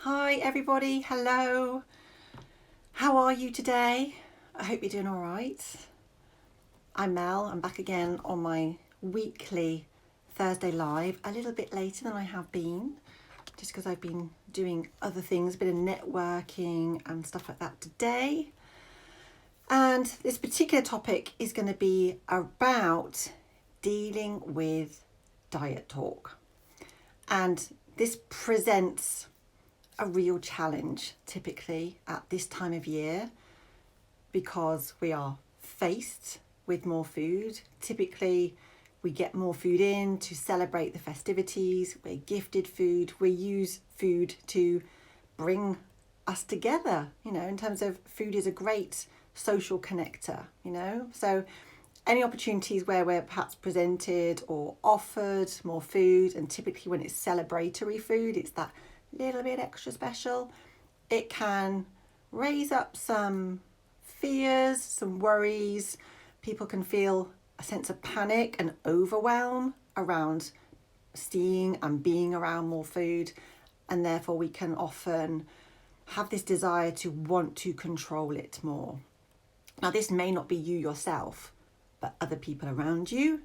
Hi everybody, hello. How are you today? I hope you're doing all right. I'm Mel, I'm back again on my weekly Thursday live, a little bit later than I have been, just because I've been doing other things, a bit of networking and stuff like that today. And this particular topic is going to be about dealing with diet talk. And this presents a real challenge typically at this time of year because we are faced with more food. Typically, we get more food in to celebrate the festivities, we're gifted food, we use food to bring us together, in terms of food is a great social connector, So any opportunities where we're perhaps presented or offered more food, and typically when it's celebratory food, it's that little bit extra special, it can raise up some fears, some worries. People can feel a sense of panic and overwhelm around seeing and being around more food, and therefore we can often have this desire to want to control it more. Now, this may not be you yourself, but other people around you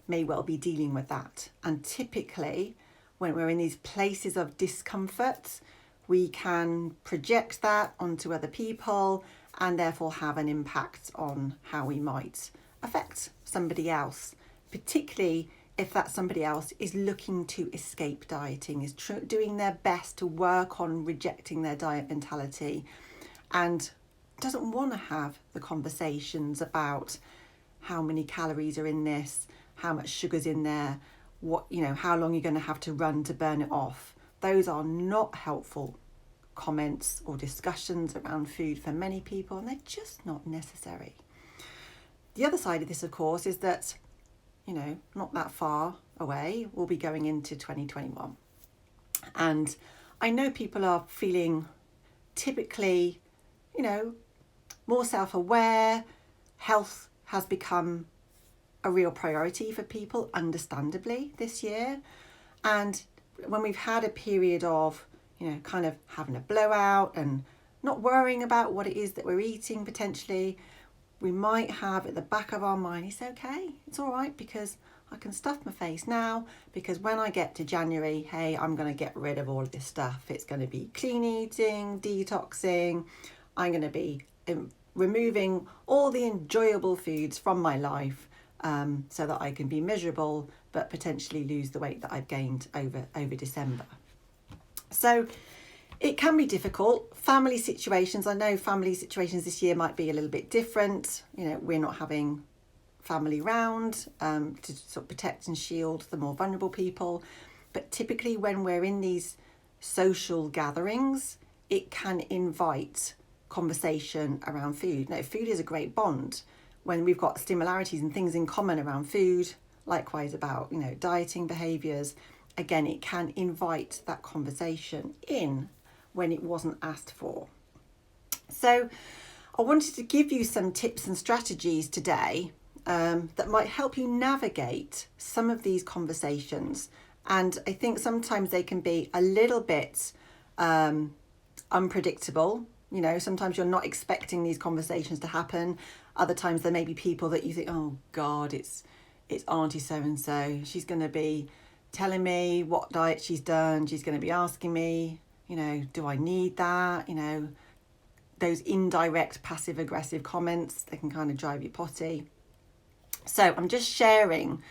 may well be dealing with that. And typically, when we're in these places of discomfort, we can project that onto other people and therefore have an impact on how we might affect somebody else, particularly if that somebody else is looking to escape dieting, is doing their best to work on rejecting their diet mentality and doesn't want to have the conversations about how many calories are in this, how much sugar's in there, how long you're going to have to run to burn it off. Those are not helpful comments or discussions around food for many people, and they're just not necessary. The other side of this, of course, is that, not that far away, we'll be going into 2021. And I know people are feeling typically, more self-aware. Health has become a real priority for people, understandably, this year. And when we've had a period of, kind of having a blowout and not worrying about what it is that we're eating potentially, we might have at the back of our mind, it's okay, it's all right, because I can stuff my face now, because when I get to January, hey, I'm going to get rid of all of this stuff. It's going to be clean eating, detoxing. I'm going to be removing all the enjoyable foods from my life, so that I can be miserable but potentially lose the weight that I've gained over December. So it can be difficult. Family situations, I know family situations this year might be a little bit different. We're not having family round to sort of protect and shield the more vulnerable people. But typically when we're in these social gatherings, it can invite conversation around food. Now, food is a great bond. When we've got similarities and things in common around food, likewise about, dieting behaviours, again, it can invite that conversation in when it wasn't asked for. So I wanted to give you some tips and strategies today that might help you navigate some of these conversations. And I think sometimes they can be a little bit unpredictable. Sometimes you're not expecting these conversations to happen. Other times there may be people that you think, oh God, it's Auntie so-and-so. She's going to be telling me what diet she's done. She's going to be asking me, do I need that? Those indirect passive aggressive comments, they can kind of drive you potty. So I'm just sharing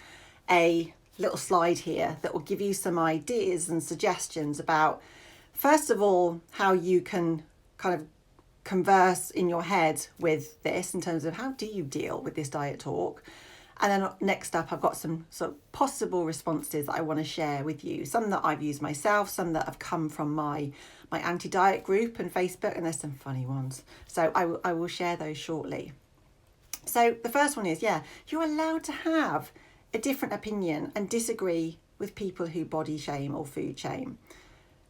a little slide here that will give you some ideas and suggestions about, first of all, how you can kind of converse in your head with this in terms of how do you deal with this diet talk. And then next up, I've got some sort of possible responses that I want to share with you. Some that I've used myself, some that have come from my anti-diet group and Facebook, and there's some funny ones. So I will share those shortly. So the first one is, you're allowed to have a different opinion and disagree with people who body shame or food shame.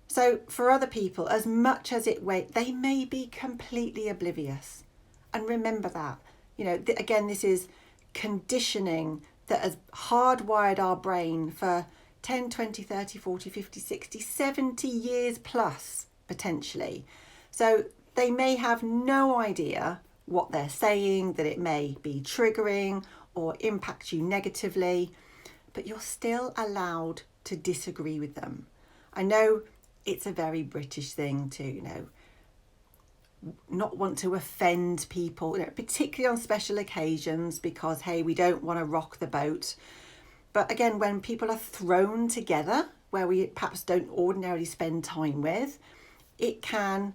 So for other people, as much as they may be completely oblivious. And remember that, again, this is conditioning that has hardwired our brain for 10, 20, 30, 40, 50, 60, 70 years plus potentially. So they may have no idea what they're saying, that it may be triggering or impact you negatively, but you're still allowed to disagree with them. I know it's a very British thing to, not want to offend people, particularly on special occasions, because, hey, we don't want to rock the boat. But again, when people are thrown together, where we perhaps don't ordinarily spend time with, it can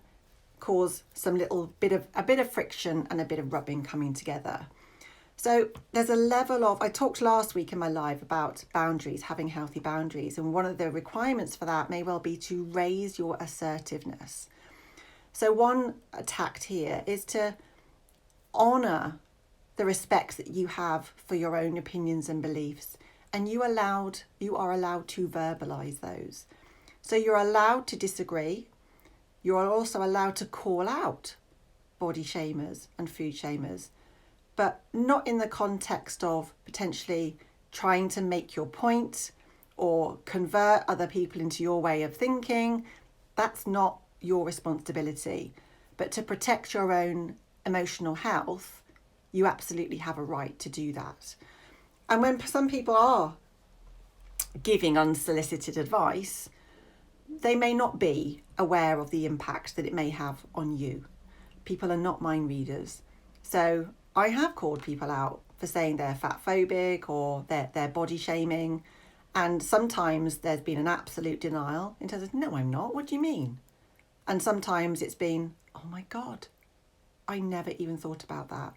cause a bit of friction and a bit of rubbing coming together. So there's a level of, I talked last week in my live about boundaries, having healthy boundaries. And one of the requirements for that may well be to raise your assertiveness. So one tact here is to honour the respect that you have for your own opinions and beliefs. And you are allowed to verbalise those. So you're allowed to disagree. You are also allowed to call out body shamers and food shamers, but not in the context of potentially trying to make your point or convert other people into your way of thinking. That's not your responsibility. But to protect your own emotional health, you absolutely have a right to do that. And when some people are giving unsolicited advice, they may not be aware of the impact that it may have on you. People are not mind readers. So I have called people out for saying they're fat phobic or they're body shaming. And sometimes there's been an absolute denial in terms of, no, I'm not. What do you mean? And sometimes it's been, oh my God, I never even thought about that.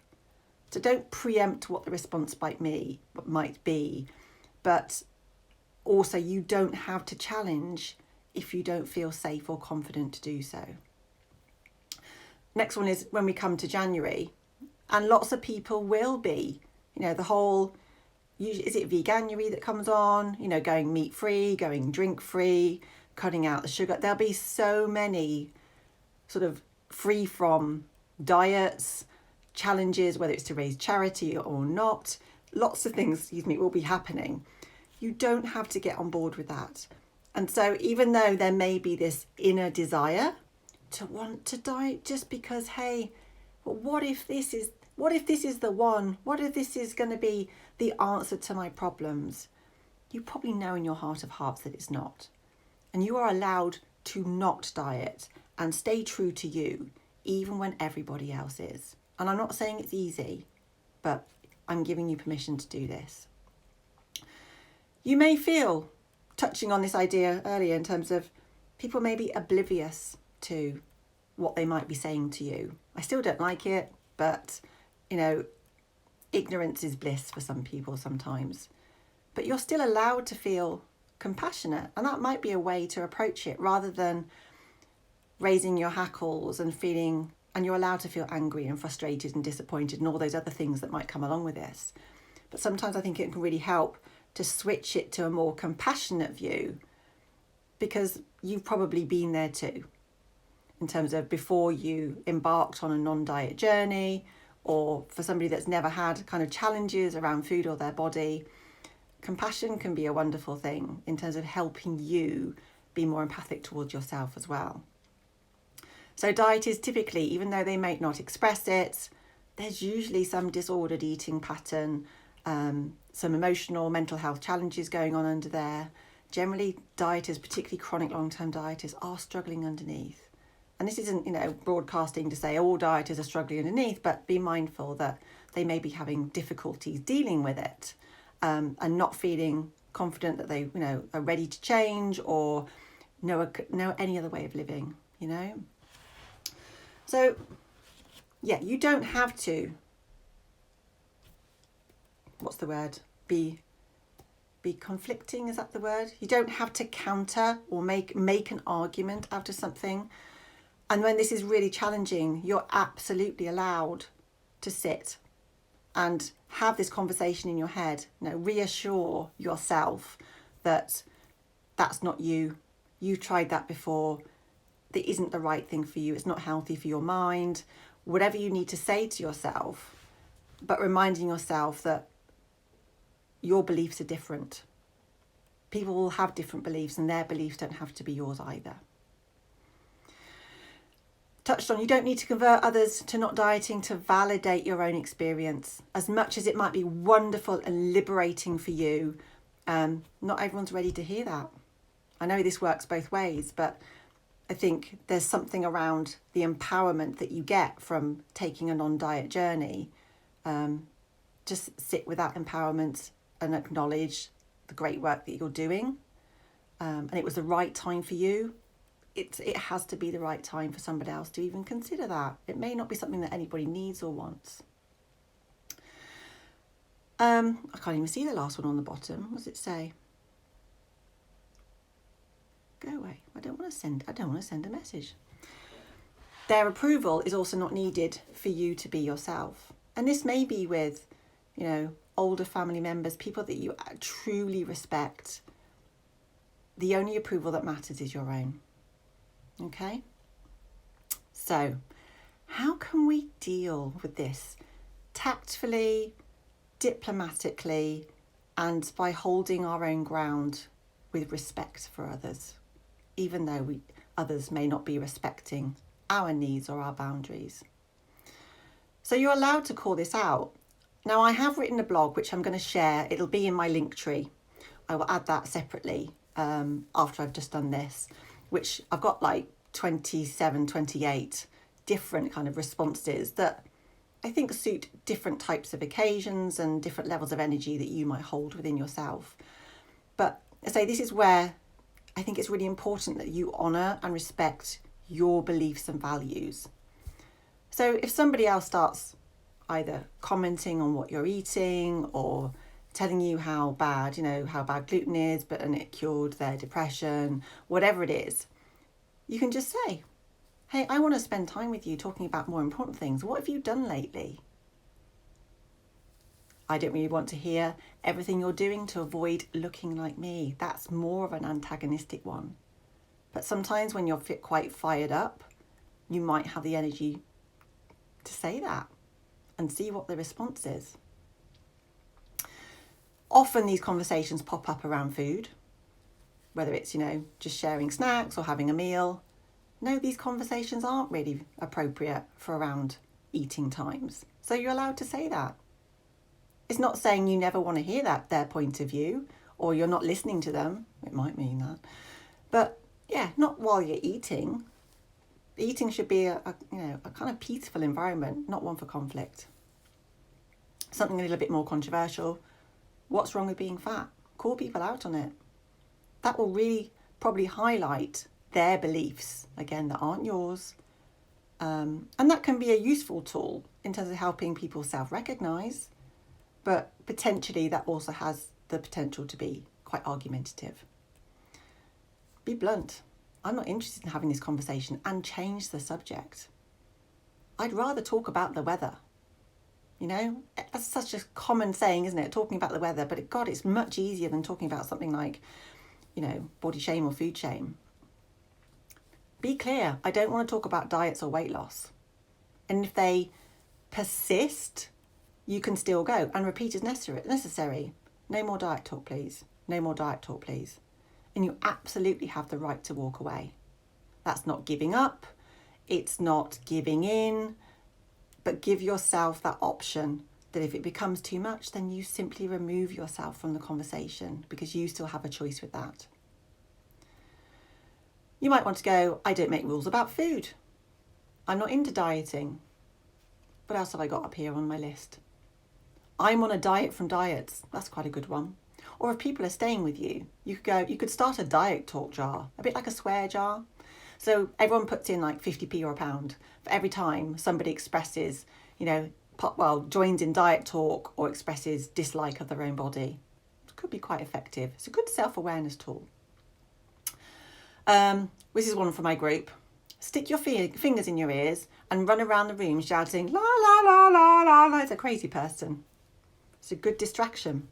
So don't preempt what the response might be, but also you don't have to challenge if you don't feel safe or confident to do so. Next one is when we come to January, and lots of people will be, the whole, is it veganuary that comes on, going meat free, going drink free, cutting out the sugar. There'll be so many sort of free from diets, challenges, whether it's to raise charity or not. Lots of things, will be happening. You don't have to get on board with that. And so even though there may be this inner desire to want to diet just because, hey, what if this is the one? What if this is going to be the answer to my problems? You probably know in your heart of hearts that it's not. And you are allowed to not diet and stay true to you, even when everybody else is. And I'm not saying it's easy, but I'm giving you permission to do this. You may feel, touching on this idea earlier, in terms of people may be oblivious to what they might be saying to you. I still don't like it, but, ignorance is bliss for some people sometimes. But you're still allowed to feel compassionate, and that might be a way to approach it rather than raising your hackles and you're allowed to feel angry and frustrated and disappointed and all those other things that might come along with this. But sometimes I think it can really help to switch it to a more compassionate view, because you've probably been there too, in terms of before you embarked on a non-diet journey, or for somebody that's never had kind of challenges around food or their body. Compassion can be a wonderful thing in terms of helping you be more empathic towards yourself as well. So diet is typically, even though they might not express it, there's usually some disordered eating pattern, some emotional, mental health challenges going on under there. Generally, dieters, particularly chronic long-term dieters, are struggling underneath. And this isn't, broadcasting to say all dieters are struggling underneath, but be mindful that they may be having difficulties dealing with it, and not feeling confident that they, are ready to change or know any other way of living, So, yeah, you don't have to, be conflicting, is that the word? You don't have to counter or make an argument out of something. And when this is really challenging, you're absolutely allowed to sit and have this conversation in your head. Reassure yourself that that's not you. You've tried that before. That isn't the right thing for you. It's not healthy for your mind. Whatever you need to say to yourself, but reminding yourself that your beliefs are different. People will have different beliefs, and their beliefs don't have to be yours either. touched on, you don't need to convert others to not dieting to validate your own experience. As much as it might be wonderful and liberating for you, not everyone's ready to hear that. I know this works both ways, but I think there's something around the empowerment that you get from taking a non-diet journey. Just sit with that empowerment and acknowledge the great work that you're doing. And it was the right time for you. It has to be the right time for somebody else to even consider that. It may not be something that anybody needs or wants. I can't even see the last one on the bottom. What does it say? Go away. I don't want to send a message. Their approval is also not needed for you to be yourself. And this may be with, older family members, people that you truly respect. The only approval that matters is your own. Okay? So, how can we deal with this tactfully, diplomatically, and by holding our own ground with respect for others, even though others may not be respecting our needs or our boundaries? So you're allowed to call this out. Now, I have written a blog, which I'm going to share. It'll be in my link tree. I will add that separately after I've just done this, which I've got like 27, 28 different kind of responses that I think suit different types of occasions and different levels of energy that you might hold within yourself. But I say this is where I think it's really important that you honour and respect your beliefs and values. So if somebody else starts either commenting on what you're eating or telling you how bad gluten is, and it cured their depression, whatever it is, you can just say, hey, I want to spend time with you talking about more important things. What have you done lately? I don't really want to hear everything you're doing to avoid looking like me. That's more of an antagonistic one. But sometimes when you're quite fired up, you might have the energy to say that and see what the response is. Often these conversations pop up around food, whether it's, just sharing snacks or having a meal. No, these conversations aren't really appropriate for around eating times. So you're allowed to say that. It's not saying you never want to hear their point of view, or you're not listening to them. It might mean that. But yeah, not while you're eating. Eating should be a kind of peaceful environment, not one for conflict. Something a little bit more controversial. What's wrong with being fat? Call people out on it. That will really probably highlight their beliefs, again, that aren't yours. And that can be a useful tool in terms of helping people self-recognise, but potentially that also has the potential to be quite argumentative. Be blunt. I'm not interested in having this conversation, and change the subject. I'd rather talk about the weather. That's such a common saying, isn't it? Talking about the weather, but it's much easier than talking about something like, body shame or food shame. Be clear. I don't want to talk about diets or weight loss. And if they persist, you can still go and repeat as necessary. No more diet talk, please. No more diet talk, please. And you absolutely have the right to walk away. That's not giving up. It's not giving in. But give yourself that option that if it becomes too much, then you simply remove yourself from the conversation, because you still have a choice with that. You might want to go, I don't make rules about food. I'm not into dieting. What else have I got up here on my list? I'm on a diet from diets. That's quite a good one. Or if people are staying with you, you could start a diet talk jar, a bit like a swear jar. So everyone puts in like 50p or a pound for every time somebody expresses, joins in diet talk or expresses dislike of their own body. It could be quite effective. It's a good self-awareness tool. This is one for my group. Stick your fingers in your ears and run around the room shouting, la, la, la, la, la, la. It's a crazy person. It's a good distraction.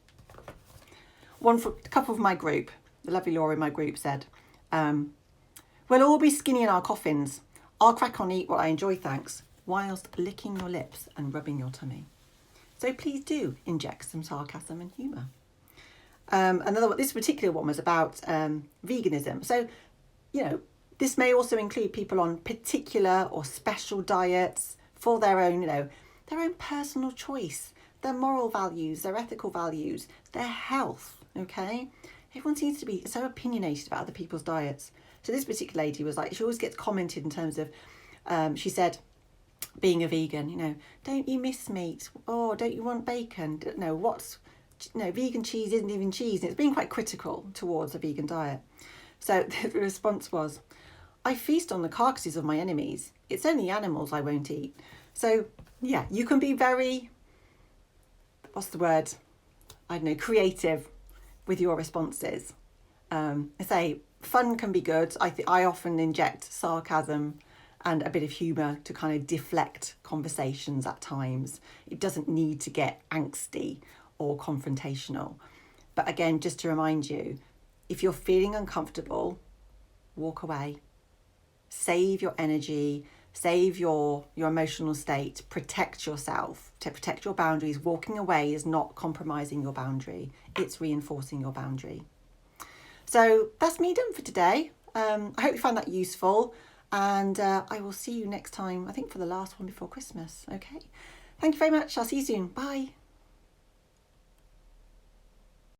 One for a couple of my group, the lovely Laura in my group said, we'll all be skinny in our coffins. I'll crack on, eat what I enjoy, thanks, whilst licking your lips and rubbing your tummy. So please do inject some sarcasm and humour. Another one, this particular one was about veganism. So, This may also include people on particular or special diets for their own, their own personal choice, their moral values, their ethical values, their health, okay? Everyone seems to be so opinionated about other people's diets. So this particular lady was like, she always gets commented in terms of, she said, being a vegan, don't you miss meat? Or don't you want bacon? No, vegan cheese isn't even cheese. And it's been quite critical towards a vegan diet. So the response was, I feast on the carcasses of my enemies. It's only animals I won't eat. So yeah, you can be very, creative with your responses. I say fun can be good. I often inject sarcasm and a bit of humour to kind of deflect conversations at times. It doesn't need to get angsty or confrontational. But again, just to remind you, if you're feeling uncomfortable, walk away. Save your energy, save your emotional state, protect yourself, to protect your boundaries. Walking away is not compromising your boundary, it's reinforcing your boundary. So that's me done for today. I hope you found that useful, and I will see you next time, I think for the last one before Christmas. Okay, thank you very much. I'll see you soon. Bye.